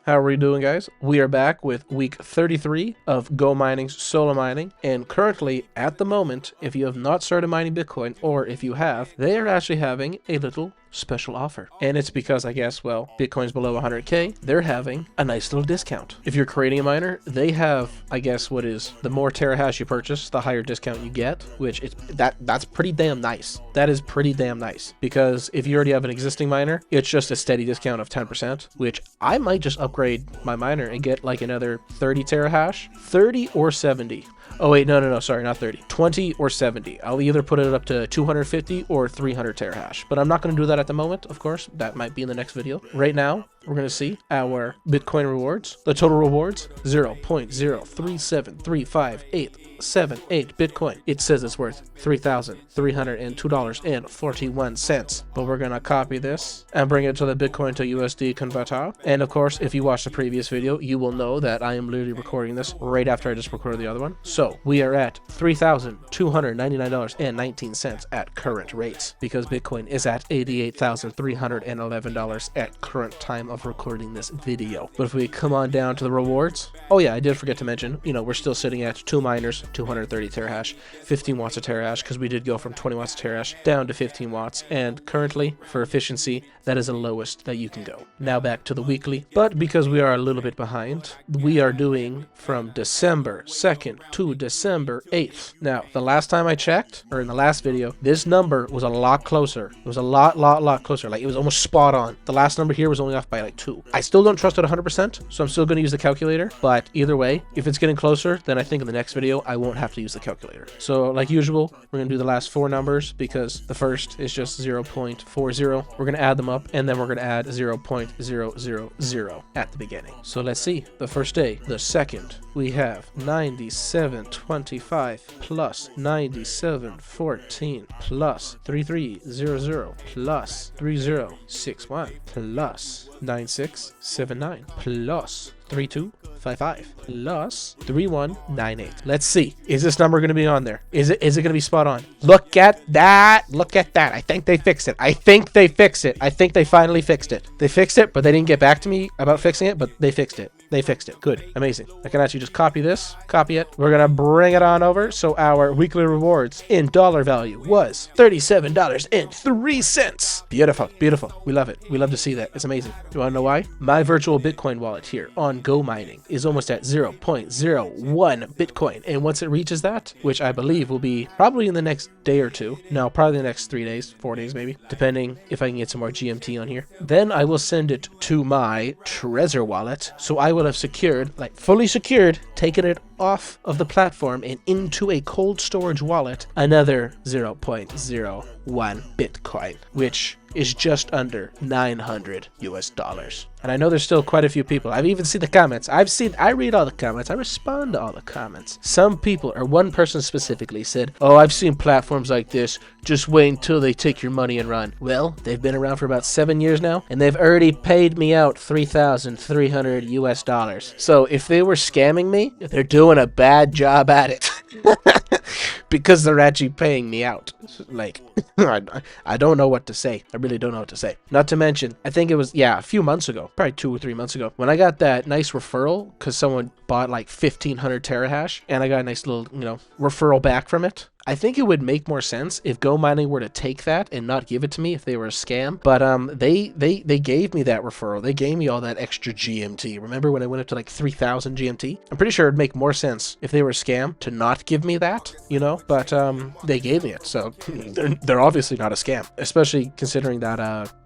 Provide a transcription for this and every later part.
How are we doing, guys? We are back with week 33 of GoMining's solo mining, and currently, at the moment, if you have not started mining Bitcoin, or if you have, they are actually having a little special offer. And it's because, I guess, well, Bitcoin's below 100k, they're having a nice little discount. If you're creating a miner, they have, I guess, what is the more terahash you purchase, the higher discount you get, which is that's pretty damn nice. That is pretty damn nice, because if you already have an existing miner, it's just a steady discount of 10%, which I might just upgrade my miner and get like another 30 terahash, 30 or 70. Oh wait, no, sorry, not 30, 20 or 70. I'll either put it up to 250 or 300 terahash, but I'm not going to do that at the moment, of course. That might be in the next video. Right now, we're going to see our Bitcoin rewards. The total rewards, 0.03735878 Bitcoin. It says it's worth $3,302.41. But we're going to copy this and bring it to the Bitcoin to USD converter. And of course, if you watched the previous video, you will know that I am literally recording this right after I just recorded the other one. So we are at $3,299.19 at current rates, because Bitcoin is at $88,311 at current time of recording this video. But if we come on down to the rewards, oh yeah, I did forget to mention, we're still sitting at 2 miners, 230 terahash, 15 watts of terahash, because we did go from 20 watts of terahash down to 15 watts, and currently, for efficiency, that is the lowest that you can go. Now back to the weekly, but because we are a little bit behind, we are doing from December 2nd to December 8th. Now, the last time I checked, or in the last video, this number was a lot closer. It was a lot closer. Like, it was almost spot on. The last number here was only off by like 2. I still don't trust it 100%, so I'm still going to use the calculator, but either way, if it's getting closer, then I think in the next video, I won't have to use the calculator. So, like usual, we're going to do the last 4 numbers, because the first is just 0.40. We're going to add them up, and then we're going to add 0.000 at the beginning. So let's see. The first day, the second, we have 9725 plus 9714 plus 3300 plus 3061 plus 9679 plus 3255 plus 3198. Let's see. Is this number going to be on there? Is it going to be spot on? Look at that. Look at that. I think they fixed it. I think they finally fixed it. They fixed it, but they didn't get back to me about fixing it, but they fixed it. They fixed it. Good. Amazing. I can actually just copy this, copy it. We're going to bring it on over. So our weekly rewards in dollar value was $37.03. Beautiful. Beautiful. We love it. We love to see that. It's amazing. You want to know why? My virtual Bitcoin wallet here on GoMining is almost at 0.01 Bitcoin. And once it reaches that, which I believe will be probably in the next day or 2, no, probably the next 3 days, 4 days maybe, depending if I can get some more GMT on here, then I will send it to my Trezor wallet. So I will have secured, like fully secured, taken it off of the platform and into a cold storage wallet, another 0.01 Bitcoin, which is just under $900 US. And I know there's still quite a few people. I've even seen the comments. I read all the comments. I respond to all the comments. Some people, or one person specifically, said, oh, I've seen platforms like this. Just wait until they take your money and run. Well, they've been around for about 7 years now, and they've already paid me out $3,300 US. So if they were scamming me, they're doing a bad job at it. Because they're actually paying me out. Like, I don't know what to say. I really don't know what to say. Not to mention, I think it was, a few months ago, probably 2 or 3 months ago, when I got that nice referral, because someone bought like 1,500 terahash, and I got a nice little, referral back from it. I think it would make more sense if GoMining were to take that and not give it to me if they were a scam. But they gave me that referral. They gave me all that extra GMT. Remember when I went up to like 3,000 GMT? I'm pretty sure it'd make more sense if they were a scam to not give me that, But they gave me it, so they're obviously not a scam. Especially considering that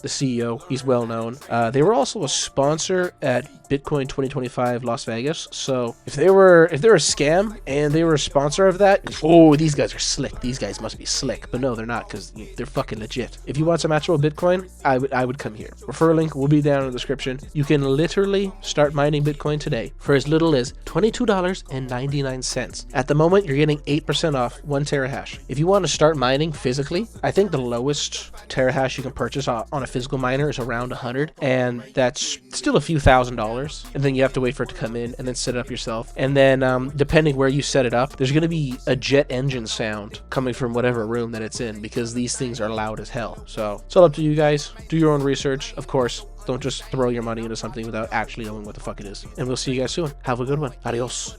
the CEO, he's well known. They were also a sponsor at Bitcoin 2025 Las Vegas. So if they're a scam and they were a sponsor of that, oh, these guys are slick. These guys must be slick. But no, they're not, because they're fucking legit. If you want some actual Bitcoin, I would come here. Referral link will be down in the description. You can literally start mining Bitcoin today for as little as $22.99. At the moment, you're getting 8% off 1 terahash. If you want to start mining physically, I think the lowest terahash you can purchase on a physical miner is around 100, and that's still a few $1,000. $100, and then you have to wait for it to come in and then set it up yourself. And then depending where you set it up, there's going to be a jet engine sound coming from whatever room that it's in, because these things are loud as hell. So it's all up to you guys. Do your own research, of course. Don't just throw your money into something without actually knowing what the fuck it is. And we'll see you guys soon. Have a good one. Adios.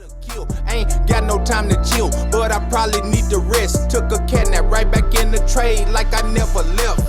Ain't got no time to chill, but I probably need to rest. Took a cat nap right back in the trade like I never left.